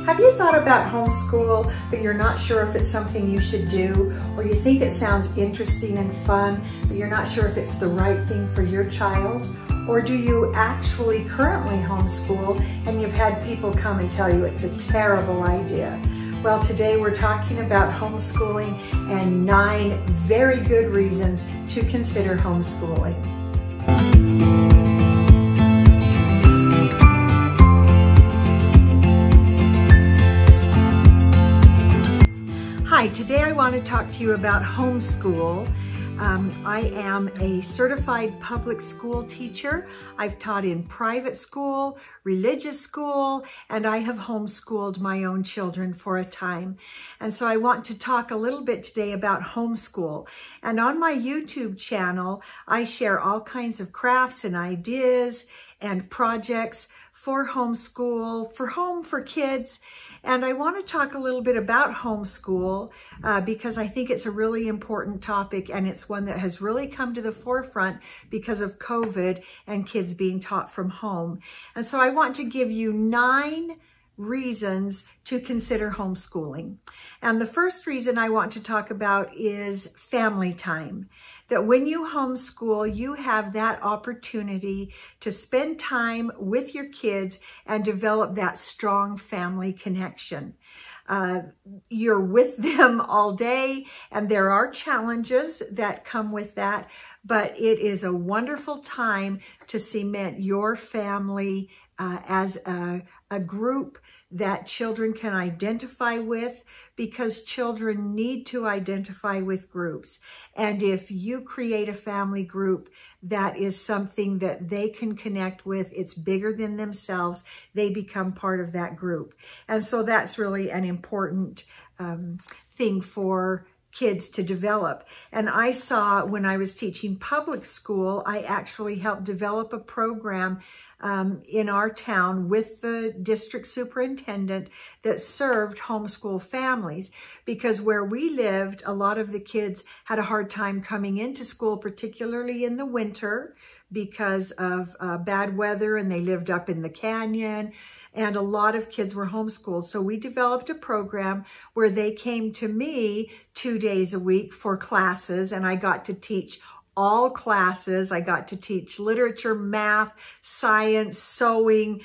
Have you thought about homeschool, but you're not sure if it's something you should do, or you think it sounds interesting and fun, but you're not sure if it's the right thing for your child? Or do you actually currently homeschool and you've had people come and tell you it's a terrible idea? Well, today we're talking about homeschooling and 9 very good reasons to consider homeschooling. Hi, today I want to talk to you about homeschool. I am a certified public school teacher. I've taught in private school, religious school, and I have homeschooled my own children for a time. And so I want to talk a little bit today about homeschool. And on my YouTube channel, I share all kinds of crafts and ideas and projects for homeschool, for kids. And I want to talk a little bit about homeschool because I think it's a really important topic, and it's one that has really come to the forefront because of COVID and kids being taught from home. And so I want to give you 9 reasons to consider homeschooling. And the first reason I want to talk about is family time. That when you homeschool, you have that opportunity to spend time with your kids and develop that strong family connection. You're with them all day, and there are challenges that come with that, but it is a wonderful time to cement your family as a group that children can identify with, because children need to identify with groups. And if you create a family group that is something that they can connect with, it's bigger than themselves, they become part of that group. And so that's really an important thing for kids to develop. And I saw when I was teaching public school, I actually helped develop a program in our town with the district superintendent that served homeschool families, because where we lived, a lot of the kids had a hard time coming into school, particularly in the winter because of bad weather, and they lived up in the canyon. And a lot of kids were homeschooled. So we developed a program where they came to me 2 days a week for classes, and I got to teach all classes. I got to teach literature, math, science, sewing,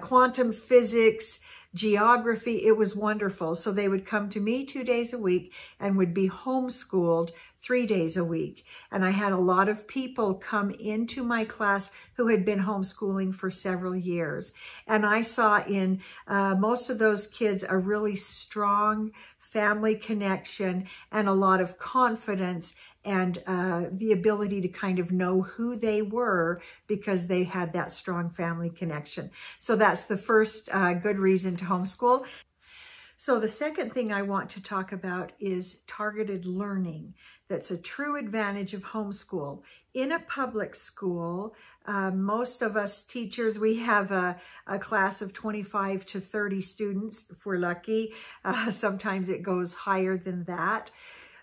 quantum physics, geography. It was wonderful. So they would come to me 2 days a week and would be homeschooled 3 days a week. And I had a lot of people come into my class who had been homeschooling for several years. And I saw in most of those kids a really strong family connection and a lot of confidence and the ability to kind of know who they were because they had that strong family connection. So that's the first good reason to homeschool. So the second thing I want to talk about is targeted learning. That's a true advantage of homeschool. In a public school, most of us teachers, we have a class of 25 to 30 students if we're lucky. Sometimes it goes higher than that.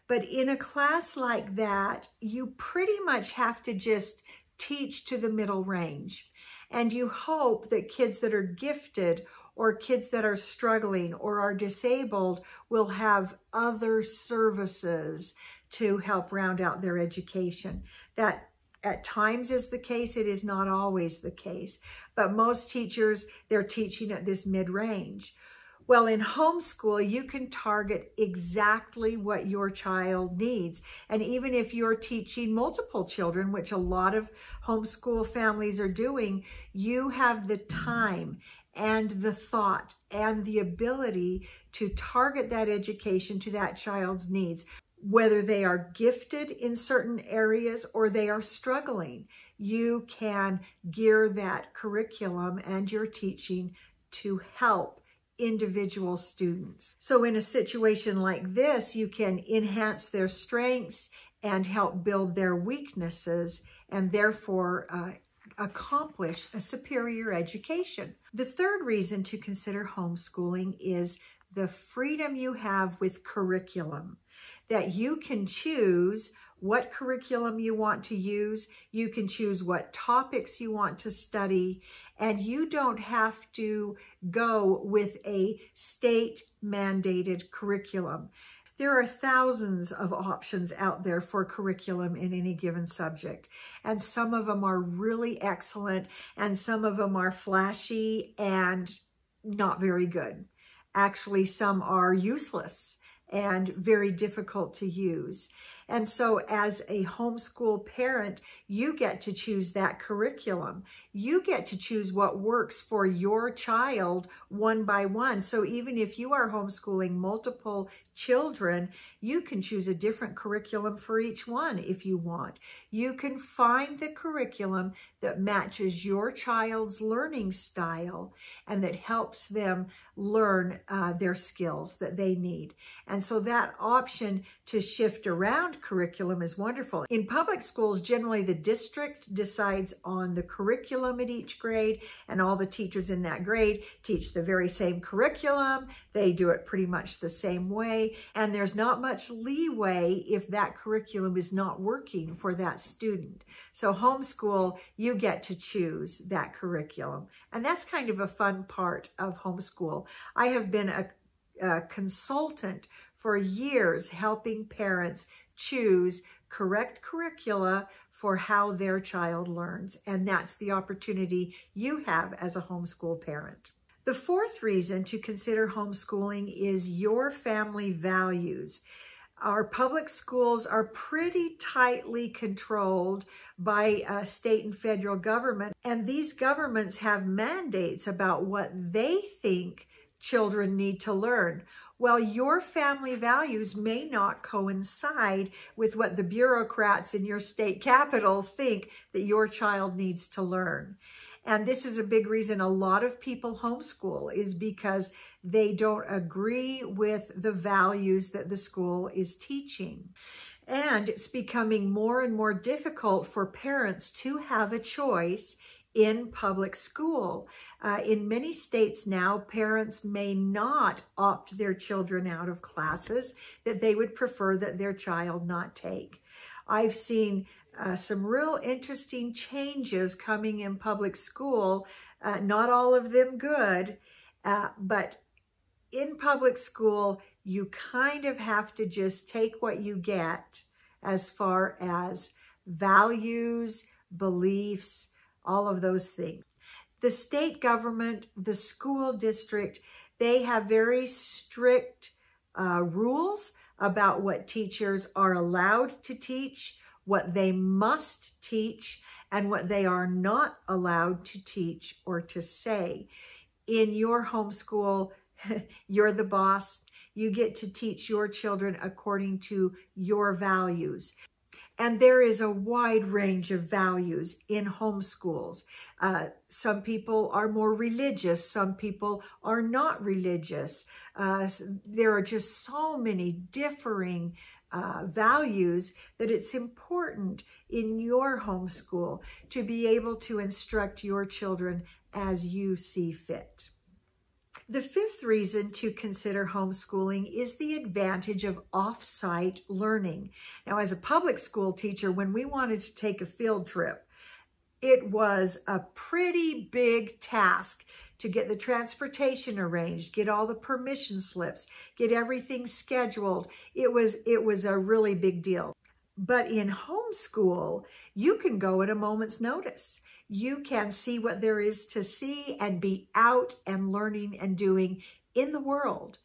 But in a class like that, you pretty much have to just teach to the middle range. And you hope that kids that are gifted or kids that are struggling or are disabled will have other services to help round out their education. That at times is the case. It is not always the case. But most teachers, they're teaching at this mid-range. Well, in homeschool, you can target exactly what your child needs. And even if you're teaching multiple children, which a lot of homeschool families are doing, you have the time and the thought and the ability to target that education to that child's needs. Whether they are gifted in certain areas or they are struggling, you can gear that curriculum and your teaching to help individual students. So in a situation like this, you can enhance their strengths and help build their weaknesses, and therefore accomplish a superior education. The third reason to consider homeschooling is the freedom you have with curriculum, that you can choose what curriculum you want to use. You can choose what topics you want to study, and you don't have to go with a state-mandated curriculum. There are thousands of options out there for curriculum in any given subject, and some of them are really excellent, and some of them are flashy and not very good. Actually, some are useless and very difficult to use. And so as a homeschool parent, you get to choose that curriculum. You get to choose what works for your child one by one. So even if you are homeschooling multiple children, you can choose a different curriculum for each one if you want. You can find the curriculum that matches your child's learning style and that helps them learn their skills that they need. And so that option to shift around curriculum is wonderful. In public schools, generally the district decides on the curriculum at each grade, and all the teachers in that grade teach the very same curriculum. They do it pretty much the same way, and there's not much leeway if that curriculum is not working for that student. So homeschool, you get to choose that curriculum, and that's kind of a fun part of homeschool. I have been a consultant for years helping parents choose correct curricula for how their child learns. And that's the opportunity you have as a homeschool parent. The fourth reason to consider homeschooling is your family values. Our public schools are pretty tightly controlled by state and federal government, and these governments have mandates about what they think children need to learn. Well, your family values may not coincide with what the bureaucrats in your state capital think that your child needs to learn. And this is a big reason a lot of people homeschool, is because they don't agree with the values that the school is teaching. And it's becoming more and more difficult for parents to have a choice in public school. In many states now, parents may not opt their children out of classes that they would prefer that their child not take. I've seen some real interesting changes coming in public school, not all of them good, but in public school, you kind of have to just take what you get as far as values, beliefs, all of those things. The state government, the school district, they have very strict rules about what teachers are allowed to teach, what they must teach, and what they are not allowed to teach or to say. In your homeschool, you're the boss. You get to teach your children according to your values. And there is a wide range of values in homeschools. Some people are more religious. Some people are not religious. There are just so many differing values that it's important in your homeschool to be able to instruct your children as you see fit. The fifth reason to consider homeschooling is the advantage of off-site learning. Now, as a public school teacher, when we wanted to take a field trip, it was a pretty big task to get the transportation arranged, get all the permission slips, get everything scheduled. It was a really big deal. But in homeschool, you can go at a moment's notice. You can see what there is to see and be out and learning and doing in the world.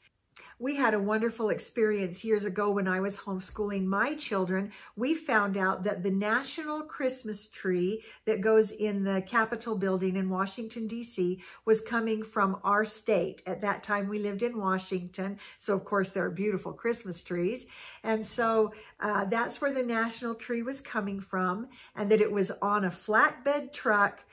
We had a wonderful experience years ago when I was homeschooling my children. We found out that the national Christmas tree that goes in the Capitol building in Washington, D.C. was coming from our state. At that time, we lived in Washington. So, of course, there are beautiful Christmas trees. And so that's where the national tree was coming from, and that it was on a flatbed truck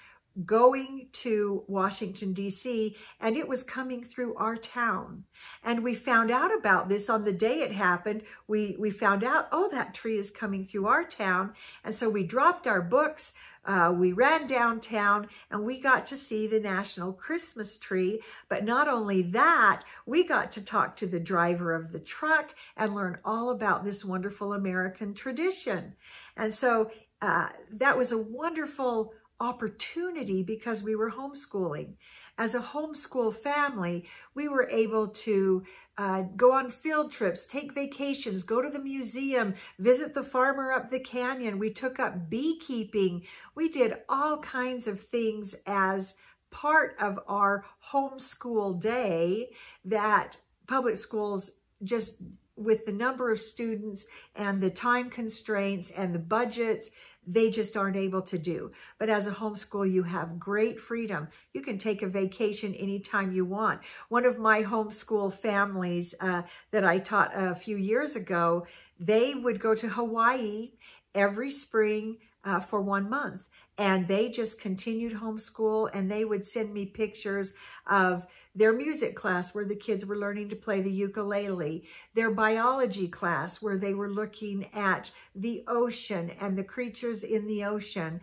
going to Washington, D.C., and it was coming through our town. And we found out about this on the day it happened. We found out, oh, that tree is coming through our town. And so we dropped our books, we ran downtown, and we got to see the National Christmas tree. But not only that, we got to talk to the driver of the truck and learn all about this wonderful American tradition. And so that was a wonderful opportunity because we were homeschooling. As a homeschool family, we were able to go on field trips, take vacations, go to the museum, visit the farmer up the canyon. We took up beekeeping. We did all kinds of things as part of our homeschool day that public schools, just with the number of students and the time constraints and the budgets, they just aren't able to do. But as a homeschool, you have great freedom. You can take a vacation anytime you want. One of my homeschool families that I taught a few years ago, they would go to Hawaii every spring for 1 month. And they just continued homeschool, and they would send me pictures of their music class where the kids were learning to play the ukulele, their biology class where they were looking at the ocean and the creatures in the ocean,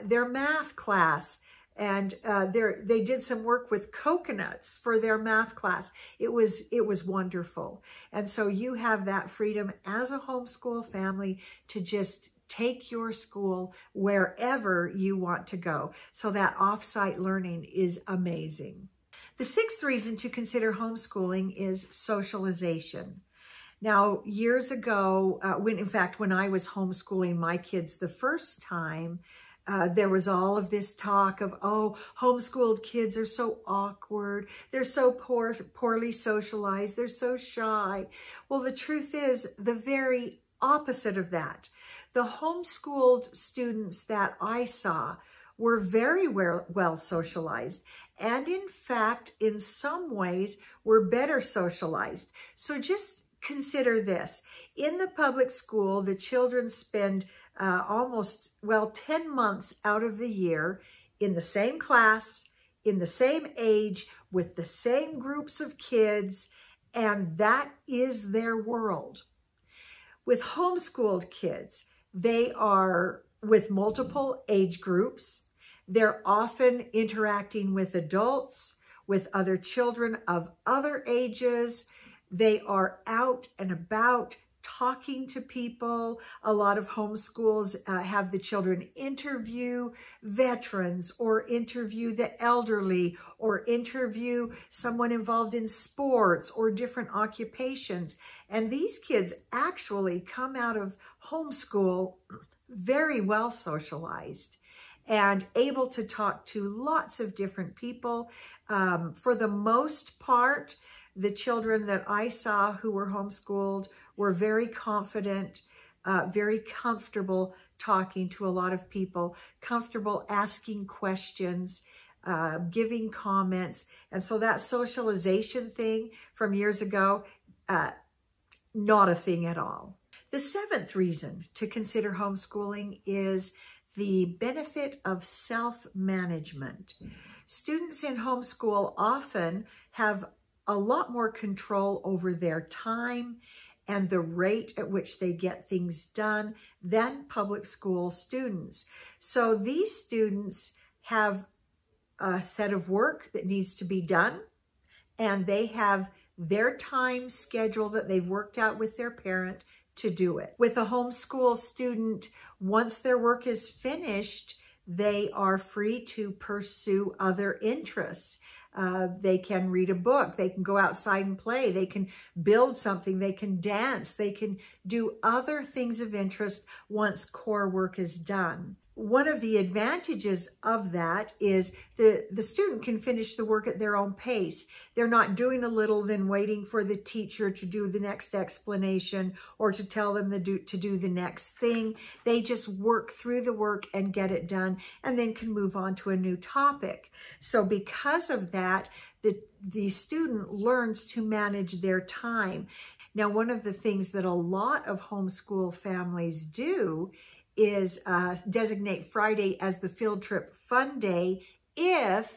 their math class, and they did some work with coconuts for their math class. It was wonderful. And so you have that freedom as a homeschool family to just take your school wherever you want to go. So that offsite learning is amazing. The sixth reason to consider homeschooling is socialization. Now, years ago, when I was homeschooling my kids the first time, there was all of this talk of, oh, homeschooled kids are so awkward. They're so poorly socialized. They're so shy. Well, the truth is the very opposite of that. The homeschooled students that I saw were very well socialized, and in fact, in some ways, were better socialized. So just consider this. In the public school, the children spend 10 months out of the year in the same class, in the same age, with the same groups of kids, and that is their world. With homeschooled kids, they are with multiple age groups. They're often interacting with adults, with other children of other ages. They are out and about talking to people. A lot of homeschools have the children interview veterans or interview the elderly or interview someone involved in sports or different occupations. And these kids actually come out of homeschool very well socialized and able to talk to lots of different people. For the most part, the children that I saw who were homeschooled were very confident, very comfortable talking to a lot of people, comfortable asking questions, giving comments. And so that socialization thing from years ago, not a thing at all. The seventh reason to consider homeschooling is the benefit of self-management. Students in homeschool often have a lot more control over their time and the rate at which they get things done than public school students. So these students have a set of work that needs to be done, and they have their time schedule that they've worked out with their parent to do it. With a homeschool student, once their work is finished, they are free to pursue other interests. They can read a book, they can go outside and play, they can build something, they can dance, they can do other things of interest once core work is done. One of the advantages of that is the student can finish the work at their own pace. They're not doing a little, then waiting for the teacher to do the next explanation or to tell them to do the next thing. They just work through the work and get it done, and then can move on to a new topic. So because of that, the student learns to manage their time. Now, one of the things that a lot of homeschool families do is designate Friday as the field trip fun day if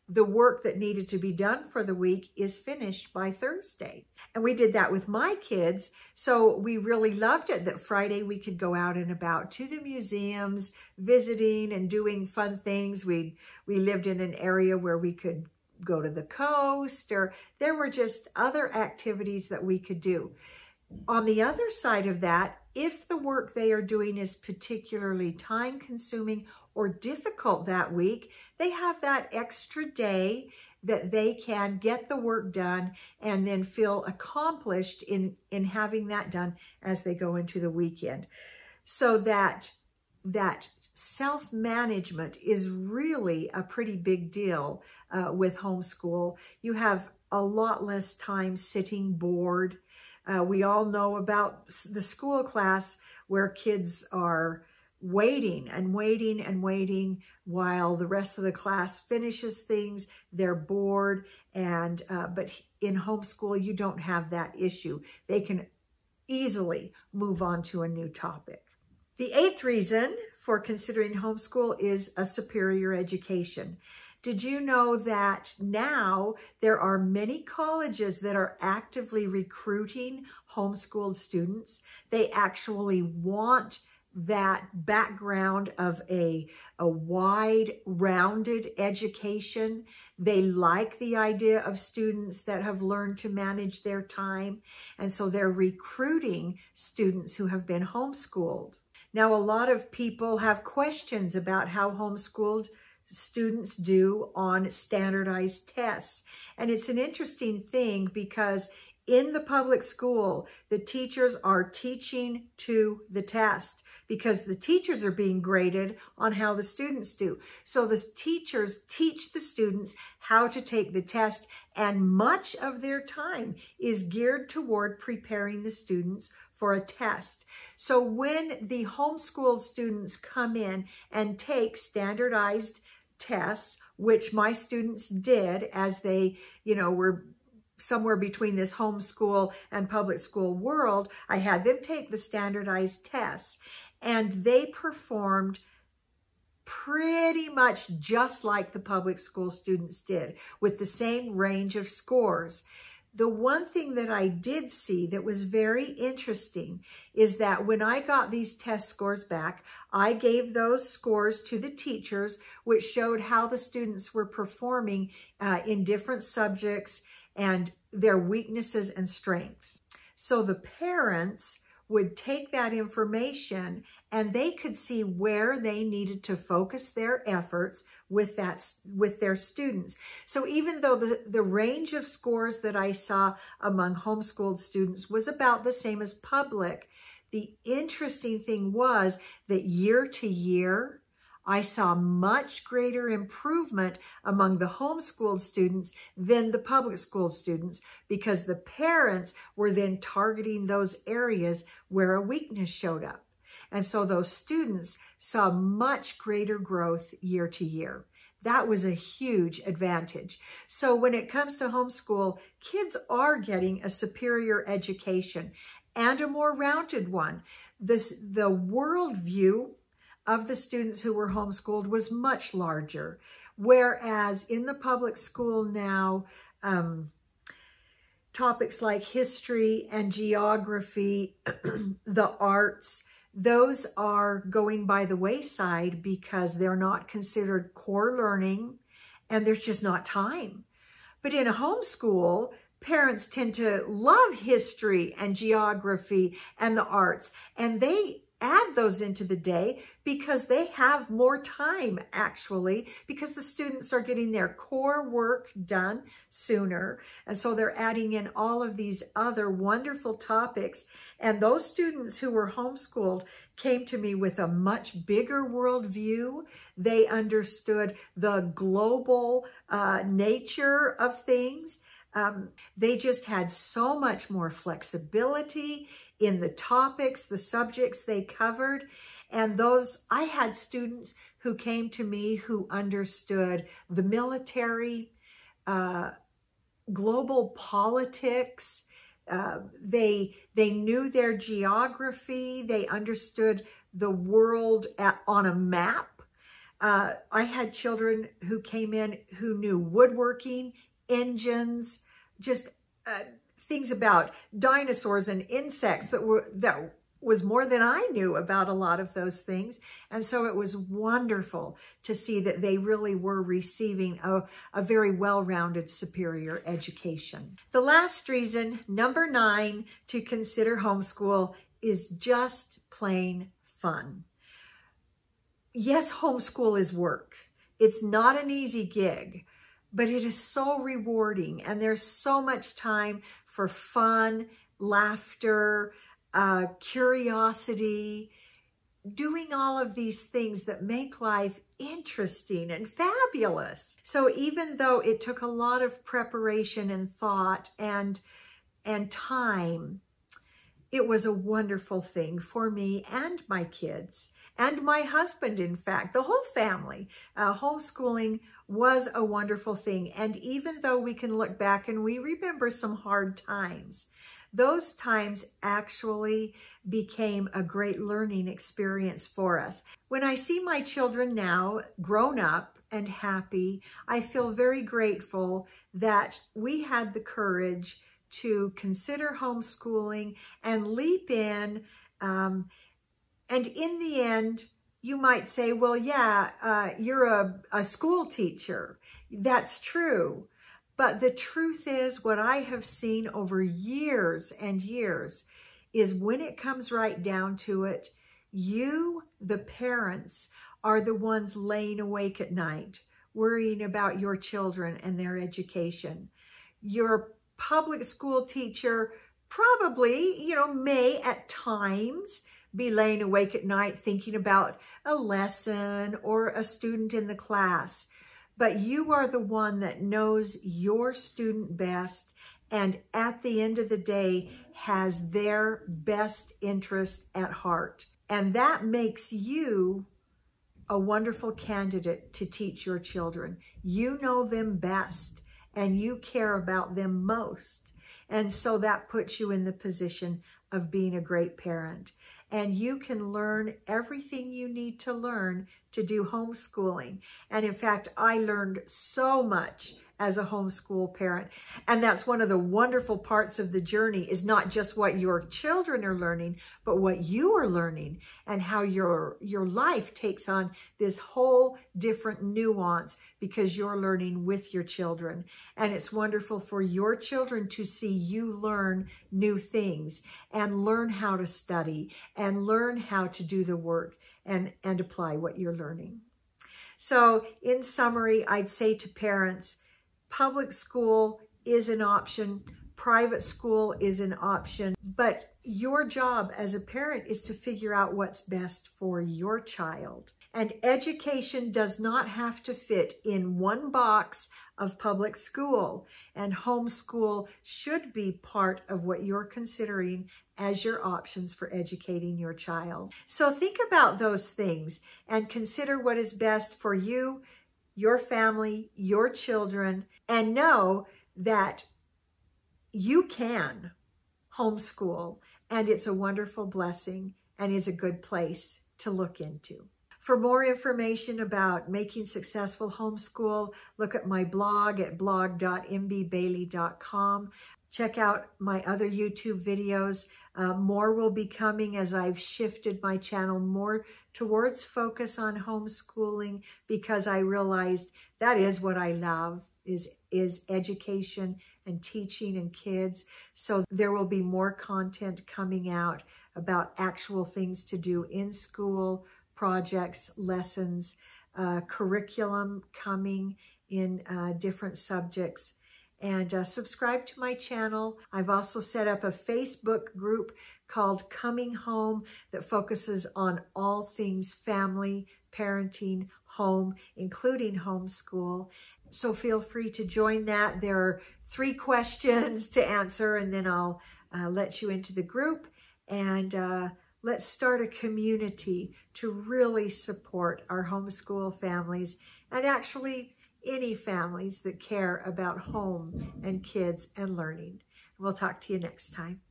the work that needed to be done for the week is finished by Thursday. And we did that with my kids. So we really loved it that Friday we could go out and about to the museums, visiting and doing fun things. We lived in an area where we could go to the coast, or there were just other activities that we could do. On the other side of that, if the work they are doing is particularly time-consuming or difficult that week, they have that extra day that they can get the work done and then feel accomplished in having that done as they go into the weekend. So that self-management is really a pretty big deal with homeschool. You have a lot less time sitting bored. We all know about the school class where kids are waiting and waiting and waiting while the rest of the class finishes things. They're bored, and but in homeschool, you don't have that issue. They can easily move on to a new topic. The 8th reason for considering homeschool is a superior education. Did you know that now there are many colleges that are actively recruiting homeschooled students? They actually want that background of a wide, rounded education. They like the idea of students that have learned to manage their time, and so they're recruiting students who have been homeschooled. Now, a lot of people have questions about how homeschooled students do on standardized tests. And it's an interesting thing because in the public school, the teachers are teaching to the test because the teachers are being graded on how the students do. So the teachers teach the students how to take the test, and much of their time is geared toward preparing the students for a test. So when the homeschooled students come in and take standardized tests, which my students did as they, were somewhere between this homeschool and public school world, I had them take the standardized tests, and they performed pretty much just like the public school students did, with the same range of scores. The one thing that I did see that was very interesting is that when I got these test scores back, I gave those scores to the teachers, which showed how the students were performing in different subjects and their weaknesses and strengths. So the parents would take that information and they could see where they needed to focus their efforts with their students. So even though the range of scores that I saw among homeschooled students was about the same as public, the interesting thing was that year to year, I saw much greater improvement among the homeschooled students than the public school students, because the parents were then targeting those areas where a weakness showed up. And so those students saw much greater growth year to year. That was a huge advantage. So when it comes to homeschool, kids are getting a superior education and a more rounded one. The worldview of the students who were homeschooled was much larger, whereas in the public school now, topics like history and geography, the arts, those are going by the wayside because they're not considered core learning and there's just not time. But in a homeschool, parents tend to love history and geography and the arts, and they add those into the day because they have more time, actually, because the students are getting their core work done sooner. And so they're adding in all of these other wonderful topics. And those students who were homeschooled came to me with a much bigger worldview. They understood the global nature of things. They just had so much more flexibility in the topics, the subjects they covered. And I had students who came to me who understood the military, global politics. They knew their geography. They understood the world on a map. I had children who came in who knew woodworking, engines, just things about dinosaurs and insects that was more than I knew about a lot of those things. And so it was wonderful to see that they really were receiving a very well-rounded superior education. The last reason, number 9, to consider homeschool is just plain fun. Yes, homeschool is work. It's not an easy gig, but it is so rewarding, and there's so much time for fun, laughter, curiosity, doing all of these things that make life interesting and fabulous. So even though it took a lot of preparation and thought and time, it was a wonderful thing for me and my kids and my husband, in fact, the whole family. Homeschooling was a wonderful thing. And even though we can look back and we remember some hard times, those times actually became a great learning experience for us. When I see my children now grown up and happy, I feel very grateful that we had the courage to consider homeschooling and leap in. And in the end, you might say, well, yeah, you're a school teacher. That's true. But the truth is, what I have seen over years and years is when it comes right down to it, you, the parents, are the ones laying awake at night, worrying about your children and their education. Your public school teacher probably, may at times be laying awake at night thinking about a lesson or a student in the class. But you are the one that knows your student best, and at the end of the day has their best interest at heart. And that makes you a wonderful candidate to teach your children. You know them best and you care about them most. And so that puts you in the position of being a great parent. And you can learn everything you need to learn to do homeschooling. And in fact, I learned so much as a homeschool parent. And that's one of the wonderful parts of the journey, is not just what your children are learning, but what you are learning and how your life takes on this whole different nuance because you're learning with your children. And it's wonderful for your children to see you learn new things and learn how to study and learn how to do the work and apply what you're learning. So in summary, I'd say to parents, public school is an option, private school is an option, but your job as a parent is to figure out what's best for your child. And education does not have to fit in one box of public school, and homeschool should be part of what you're considering as your options for educating your child. So think about those things and consider what is best for you, your family, your children, and know that you can homeschool, and it's a wonderful blessing and is a good place to look into. For more information about making successful homeschool, look at my blog at blog.mbbailey.com. Check out my other YouTube videos. More will be coming as I've shifted my channel more towards focus on homeschooling, because I realized that is what I love, is education and teaching and kids. So there will be more content coming out about actual things to do in school, projects, lessons, curriculum coming in different subjects. And subscribe to my channel. I've also set up a Facebook group called Coming Home that focuses on all things family, parenting, home, including homeschool. So feel free to join that. There are 3 questions to answer, and then I'll let you into the group. And let's start a community to really support our homeschool families, and actually any families that care about home and kids and learning. We'll talk to you next time.